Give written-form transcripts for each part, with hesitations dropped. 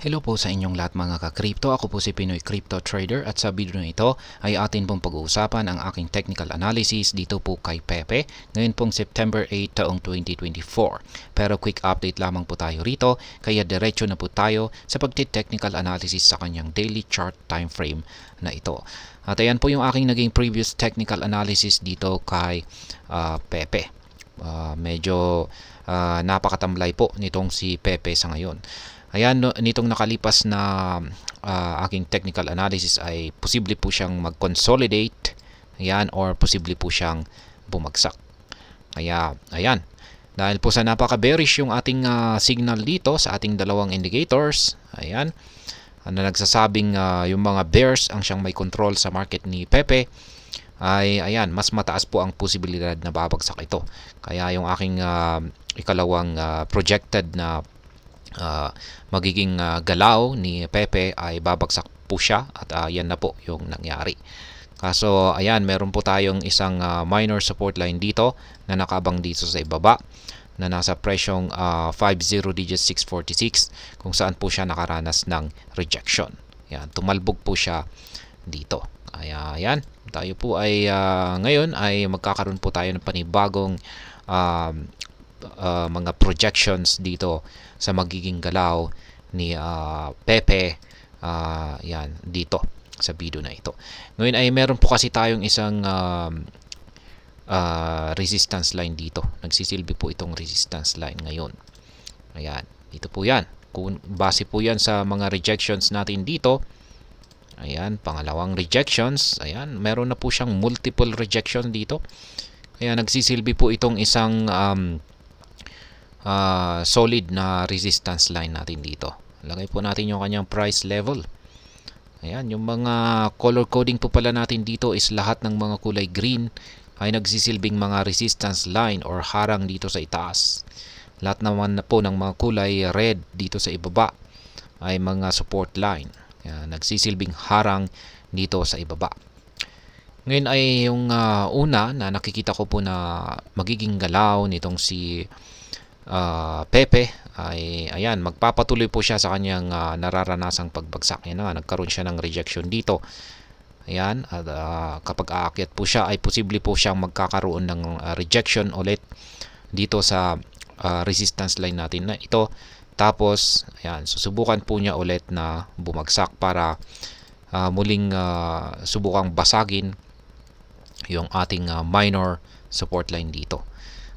Hello po sa inyong lahat mga ka-crypto. Ako po si Pinoy Crypto Trader at sa video na ito ay atin pong pag-uusapan ang aking technical analysis dito po kay Pepe ngayon pong September 8 taong 2024. Pero quick update lamang po tayo rito kaya diretso na po tayo sa pagti-technical analysis sa kanyang daily chart time frame na ito. At ayan po yung aking naging previous technical analysis dito kay Pepe. Medyo napakatamlay po nitong si Pepe sa ngayon. Ayan, nitong nakalipas na aking technical analysis ay posible po siyang mag-consolidate, ayan, or posible po siyang bumagsak. Kaya, ayan, dahil po sa napaka-bearish yung ating signal dito sa ating dalawang indicators, ayan, na nagsasabing yung mga bears ang siyang may control sa market ni Pepe, ay ayan, mas mataas po ang posibilidad na babagsak ito. Kaya yung aking ikalawang projected na magiging galaw ni Pepe ay babagsak po siya at yan na po yung nangyari. Kaso ayan, meron po tayong isang minor support line dito na nakabang dito sa ibaba na nasa presyong 50 digits 646 kung saan po siya nakaranas ng rejection. Yan, tumalbog po siya dito. Ayan, tayo po ay ngayon ay magkakaroon po tayo ng panibagong mga projections dito sa magiging galaw ni Pepe yan dito sa video na ito. Ngayon ay meron po kasi tayong isang resistance line dito. Nagsisilbi po itong resistance line ngayon. Ayan, dito po yan. Kung base po yan sa mga rejections natin dito. Ayan, pangalawang rejections. Ayan, meron na po siyang multiple rejection dito. Kaya nagsisilbi po itong isang solid na resistance line natin dito. Lagay po natin yung kanyang price level. Ayan, yung mga color coding po pala natin dito is lahat ng mga kulay green ay nagsisilbing mga resistance line or harang dito sa itaas. Lahat naman po ng mga kulay red dito sa ibaba ay mga support line. Ayan, nagsisilbing harang dito sa ibaba. Ngayon ay yung una na nakikita ko po na magiging galaw nitong si Pepe ay ayan, magpapatuloy po siya sa kanyang nararanasang pagbagsak. Yan na, nagkaroon siya ng rejection dito. Ayan, at kapag aakyat po siya ay posible po siyang magkakaroon ng rejection ulit dito sa resistance line natin na ito. Tapos ayan, susubukan po niya ulit na bumagsak para muling subukang basagin yung ating minor support line dito.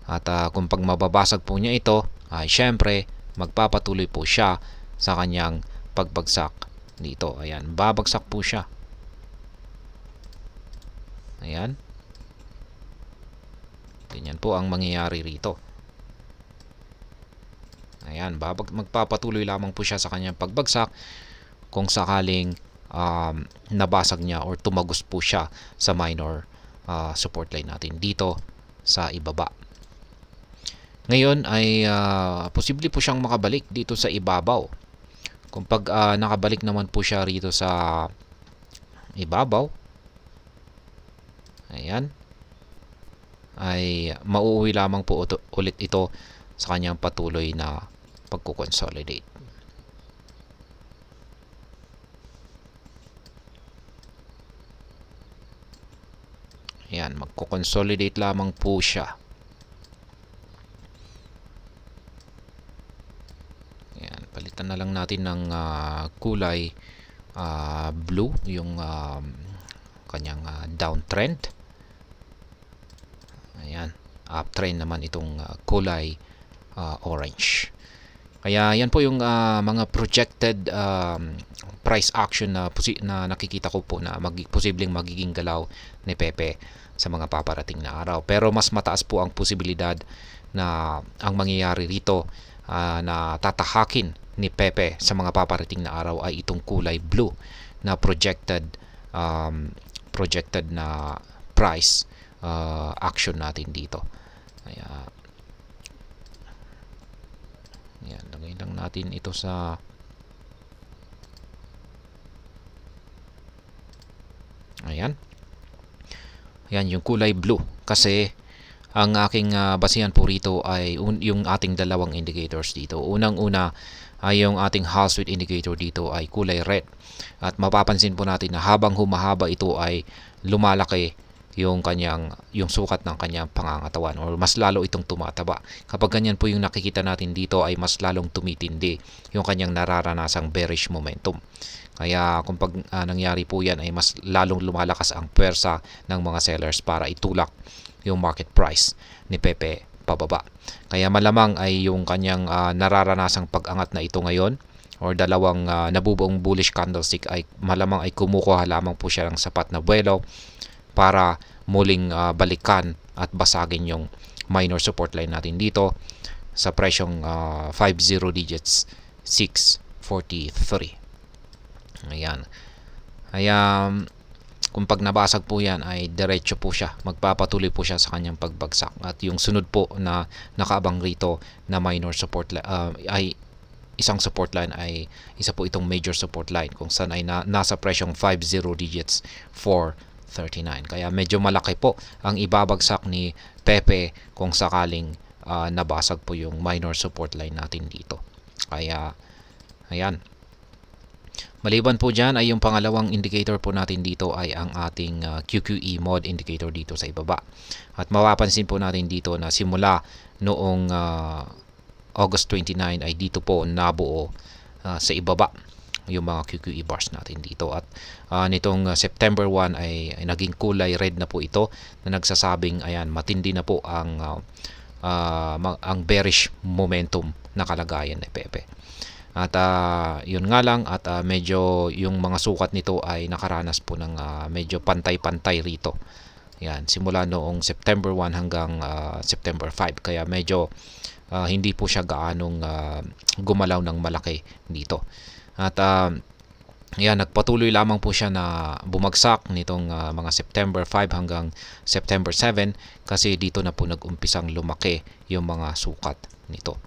At kung pag mababasag po niya ito, ay syempre magpapatuloy po siya sa kanyang pagbagsak dito. Ayan, babagsak po siya. Ayan. Ganyan po ang mangyayari rito. Ayan, magpapatuloy lamang po siya sa kanyang pagbagsak kung sakaling nabasag niya or tumagos po siya sa minor support line natin dito sa ibaba. Ngayon ay posible po siyang makabalik dito sa ibabaw. Kung pag nakabalik naman po siya rito sa ibabaw, ayan, ay mauuwi lamang po ulit ito sa kanyang patuloy na pagkukonsolidate. Ayan, magkukonsolidate lamang po siya. Palitan na lang natin ng kulay blue yung kanyang downtrend. Ayan, uptrend naman itong kulay orange. Kaya yan po yung mga projected price action na nakikita ko po na posibleng magiging galaw ni Pepe sa mga paparating na araw. Pero mas mataas po ang posibilidad na ang mangyayari rito na tatahakin ni Pepe sa mga paparating na araw ay itong kulay blue na projected na price action natin dito. Kaya yan, lagay lang natin ito sa ayan. Ayan yung kulay blue kasi ang aking basihan po rito ay yung ating dalawang indicators dito. Unang-una ay yung ating Hall Street indicator dito ay kulay red. At mapapansin po natin na habang humahaba ito ay lumalaki yung sukat ng kanyang pangangatawan, or mas lalo itong tumataba. Kapag ganyan po yung nakikita natin dito ay mas lalong tumitindi yung kanyang nararanasang bearish momentum. Kaya kung nangyari po yan ay mas lalong lumalakas ang pwersa ng mga sellers para itulak yung market price ni Pepe pababa. Kaya malamang ay yung kanyang nararanasang pag-angat na ito ngayon, or dalawang nabubuong bullish candlestick, ay malamang ay kumukuha lamang po siya ng sapat na buwelo para muling balikan at basagin yung minor support line natin dito sa presyong 50 digits 643. Ayan. Kaya kung pag nabasag po yan ay diretso po siya, magpapatuloy po siya sa kanyang pagbagsak. At yung sunod po na nakaabang rito na minor support ay isang support line, ay isa po itong major support line kung saan ay nasa presyong 50 digits 439. Kaya medyo malaki po ang ibabagsak ni Pepe kung sakaling nabasag po yung minor support line natin dito. Kaya ayan. Maliban po dyan ay yung pangalawang indicator po natin dito ay ang ating QQE mode indicator dito sa ibaba. At mapapansin po natin dito na simula noong August 29 ay dito po nabuo sa ibaba yung mga QQE bars natin dito. At nitong September 1 ay naging kulay red na po ito, na nagsasabing ayan, matindi na po ang bearish momentum na kalagayan ni Pepe. At yun nga lang, at medyo yung mga sukat nito ay nakaranas po ng medyo pantay-pantay rito. Yan, simula noong September 1 hanggang September 5. Kaya medyo hindi po siya gaanong gumalaw ng malaki dito. At yan, nagpatuloy lamang po siya na bumagsak nitong mga September 5 hanggang September 7, kasi dito na po nag-umpisang lumaki yung mga sukat nito.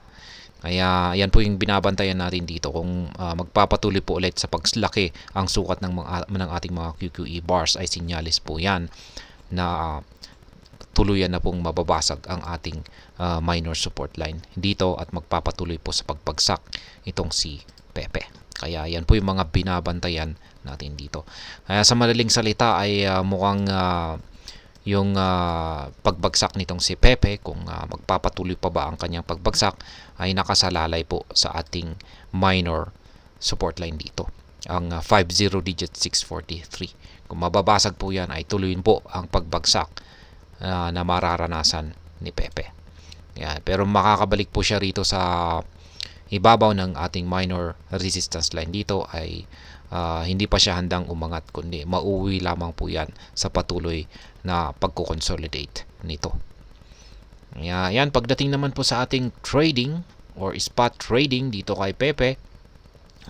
Kaya yan po yung binabantayan natin dito, kung magpapatuloy po ulit sa pagslaki ang sukat ng ating mga QQE bars, ay sinyalis po yan na tuluyan na pong mababasag ang ating minor support line dito, at magpapatuloy po sa pagbagsak itong si Pepe. Kaya yan po yung mga binabantayan natin dito. Kaya sa madaling salita ay mukhang yung pagbagsak nitong si Pepe, kung magpapatuloy pa ba ang kanyang pagbagsak, ay nakasalalay po sa ating minor support line dito, ang 50 digit 643. Kung mababasag po yan ay tuloyin po ang pagbagsak na mararanasan ni Pepe. Yan. Pero makakabalik po siya rito sa ibabaw ng ating minor resistance line dito, ay hindi pa siya handang umangat, kundi mauwi lamang po yan sa patuloy na pagko-consolidate nito. Yan, pagdating naman po sa ating trading or spot trading dito kay Pepe,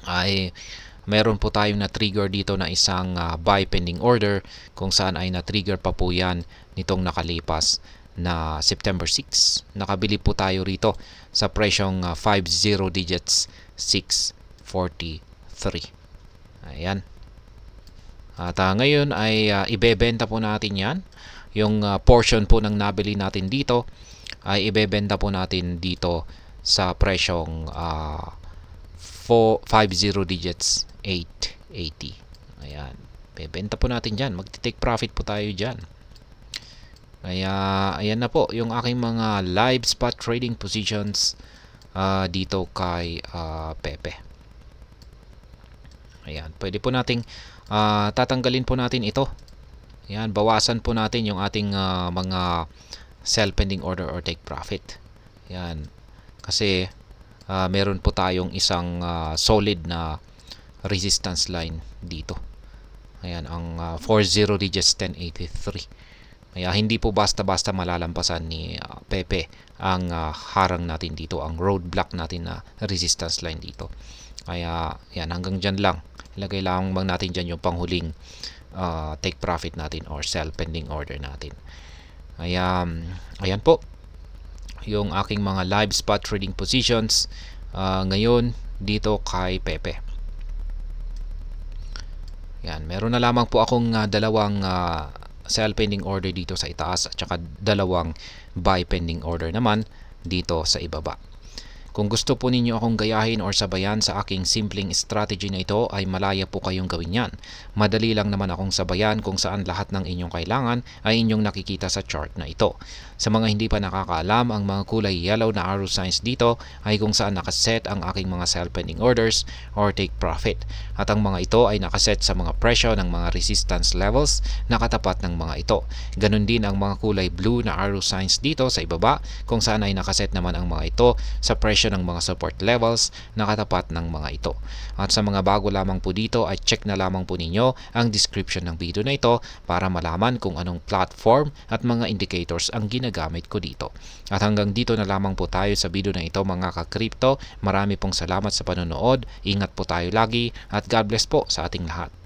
ay meron po tayong na-trigger dito na isang buy pending order, kung saan ay na-trigger pa po yan nitong nakalipas na September 6. Nakabili po tayo rito sa presyong 50 digits 643. Ayan. At ngayon ay ibebenta po natin yan. Yung portion po ng nabili natin dito ay ibebenta po natin dito sa presyong 50 digits 880. Ayan. Bebenta po natin dyan. Magti-take profit po tayo dyan. Kaya ayan na po yung aking mga live spot trading positions dito kay Pepe. Ayan, pwede po nating tatanggalin po natin ito. Ayan, bawasan po natin yung ating mga sell pending order or take profit. Ayan, kasi meron po tayong isang solid na resistance line dito. Ayan, ang 40 digits 1083. Kaya hindi po basta-basta malalampasan ni Pepe ang harang natin dito, ang roadblock natin na resistance line dito. Kaya yan, hanggang dyan lang. Ilagay lang bang natin dyan yung panghuling take profit natin or sell pending order natin. Kaya ayan po yung aking mga live spot trading positions ngayon dito kay Pepe. Yan, meron na lamang po akong dalawang sell pending order dito sa itaas at saka dalawang buy pending order naman dito sa ibaba. Kung gusto po ninyo akong gayahin or sabayan sa aking simpleng strategy na ito ay malaya po kayong gawin yan. Madali lang naman akong sabayan kung saan lahat ng inyong kailangan ay inyong nakikita sa chart na ito. Sa mga hindi pa nakakaalam, ang mga kulay yellow na arrow signs dito ay kung saan nakaset ang aking mga sell pending orders or take profit. At ang mga ito ay nakaset sa mga presyo ng mga resistance levels na katapat ng mga ito. Ganon din ang mga kulay blue na arrow signs dito sa ibaba kung saan ay nakaset naman ang mga ito sa presyo ng mga support levels na katapat ng mga ito. At sa mga bago lamang po dito ay check na lamang po ninyo ang description ng video na ito para malaman kung anong platform at mga indicators ang ginagamit ko dito. At hanggang dito na lamang po tayo sa video na ito mga ka-crypto. Marami pong salamat sa panonood. Ingat po tayo lagi at God bless po sa ating lahat.